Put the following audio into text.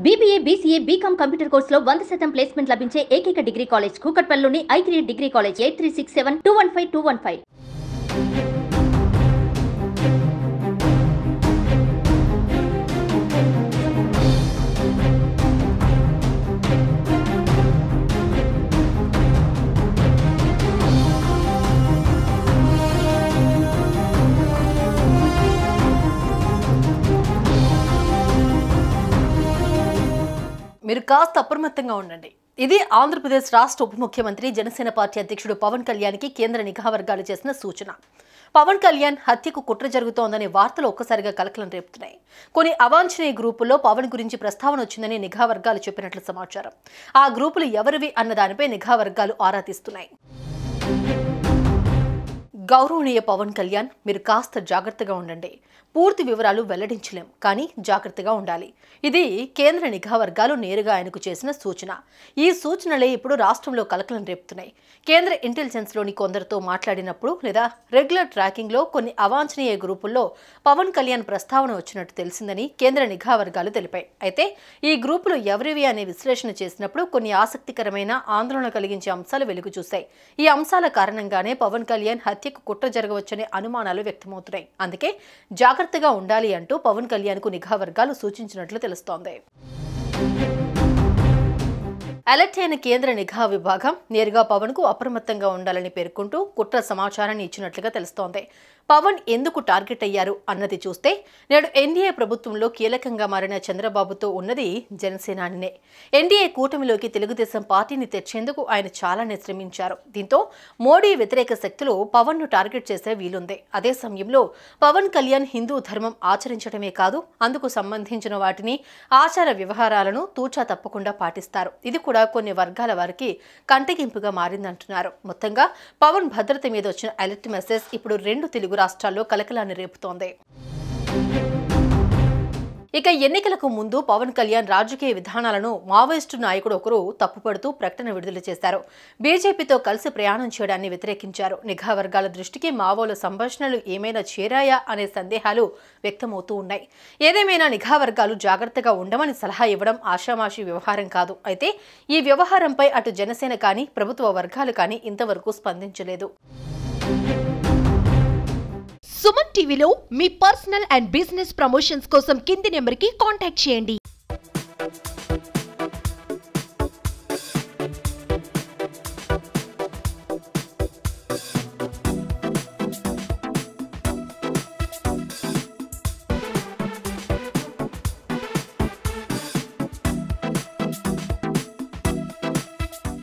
BBA, BCA, BCom computer కోర్సులో 100% placement లభించే ఏకైక డిగ్రీ కాలేజ్ కూకట్పల్లిలోని I3 డిగ్రీ కాలేజ్ 8367215215. మీరు కాస్త అప్రమత్తంగా ఉండండి. ఇది ఆంధ్రప్రదేశ్ రాష్ట్ర ఉప ముఖ్యమంత్రి జనసేన పార్టీ అధ్యక్షుడు పవన్ కళ్యాణ్కి కేంద్ర నిఘా వర్గాలు చేసిన సూచన. పవన్ కళ్యాణ్ హత్యకు కుట్ర జరుగుతోందనే వార్తలు ఒక్కసారిగా కలకలం రేపుతున్నాయి. కొన్ని అవాంఛనీయ గ్రూపుల్లో పవన్ గురించి ప్రస్తావన వచ్చిందని నిఘా వర్గాలు చెప్పినట్లు సమాచారం. ఆ గ్రూపులు ఎవరివి అన్న దానిపై నిఘా వర్గాలు ఆరా తీస్తున్నాయి. గౌరవనీయ పవన్ కళ్యాణ్, మీరు కాస్త జాగ్రత్తగా ఉండండి. పూర్తి వివరాలు వెల్లడించలేం, కానీ జాగ్రత్తగా ఉండాలి. ఇది కేంద్ర నిఘా వర్గాలు నేరుగా ఆయనకు చేసిన సూచన. ఈ సూచనలే ఇప్పుడు రాష్ట్రంలో కలకలం రేపుతున్నాయి. కేంద్ర ఇంటెలిజెన్స్లోని కొందరితో మాట్లాడినప్పుడు లేదా రెగ్యులర్ ట్రాకింగ్లో కొన్ని అవాంఛనీయ గ్రూపుల్లో పవన్ కళ్యాణ్ ప్రస్తావన వచ్చినట్టు తెలిసిందని కేంద్ర నిఘా వర్గాలు తెలిపాయి. అయితే ఈ గ్రూపులు ఎవరివి అనే విశ్లేషణ చేసినప్పుడు కొన్ని ఆసక్తికరమైన ఆందోళన కలిగించే అంశాలు వెలుగు చూశాయి. ఈ అంశాల కారణంగానే పవన్ కళ్యాణ్ హత్యకు కుట్ర జరగవచ్చనే అనుమానాలు వ్యక్తమవుతున్నాయి. అందుకే జాగ్రత్తగా ఉండాలి అంటూ పవన్ కళ్యాణ్కు నిఘా వర్గాలు సూచించినట్లు తెలుస్తోంది. అలర్ట్ అయిన కేంద్ర నిఘా విభాగం నేరుగా పవన్ కు అప్రమత్తంగా ఉండాలని పేర్కొంటూ కుట్ర సమాచారాన్ని ఇచ్చినట్లుగా తెలుస్తోంది. పవన్ ఎందుకు టార్గెట్ అయ్యారు అన్నది చూస్తే నేడు ఎన్డీఏ ప్రభుత్వంలో కీలకంగా మారిన చంద్రబాబుతో ఉన్నది జనసేనానినే. ఎన్డీఏ కూటమిలోకి తెలుగుదేశం పార్టీని తెచ్చేందుకు ఆయన చాలానే శ్రమించారు. దీంతో మోడీ వ్యతిరేక శక్తులు పవన్ ను టార్గెట్ చేసే వీలుంది. అదే సమయంలో పవన్ కళ్యాణ్ హిందూ ధర్మం ఆచరించడమే కాదు, అందుకు సంబంధించిన వాటిని ఆచార వ్యవహారాలను తూచా తప్పకుండా పాటిస్తారు. ఇది కూడా కొన్ని వర్గాల వారికి కంటగింపుగా మారిందంటున్నారు. మొత్తంగా పవన్ భద్రత మీద వచ్చిన అలర్ట్ మెసేజ్ ఇప్పుడు రెండు తెలుగు రాష్ట్రాల్లో కలకలాన్ని రేపుతోంది. ఇక ఎన్నికలకు ముందు పవన్ కళ్యాణ్ రాజకీయ విధానాలను మావోయిస్టు నాయకుడు ఒకరు తప్పుపడుతూ ప్రకటన విడుదల చేశారు. బీజేపీతో కలిసి ప్రయాణం చేయడాన్ని వ్యతిరేకించారు. నిఘా వర్గాల దృష్టికి మావోల సంభాషణలు ఏమైనా చేరాయా అనే సందేహాలు వ్యక్తమవుతూ ఉన్నాయి. ఏదేమైనా నిఘా వర్గాలు జాగ్రత్తగా ఉండమని సలహా ఇవ్వడం ఆషామాషి వ్యవహారం కాదు. అయితే ఈ వ్యవహారంపై అటు జనసేన కానీ ప్రభుత్వ వర్గాలు కానీ ఇంతవరకు స్పందించలేదు. సుమన్ టీవీలో మీ పర్సనల్ అండ్ బిజినెస్ ప్రమోషన్స్ కోసం కింది నెంబర్కి కాంటాక్ట్ చేయండి.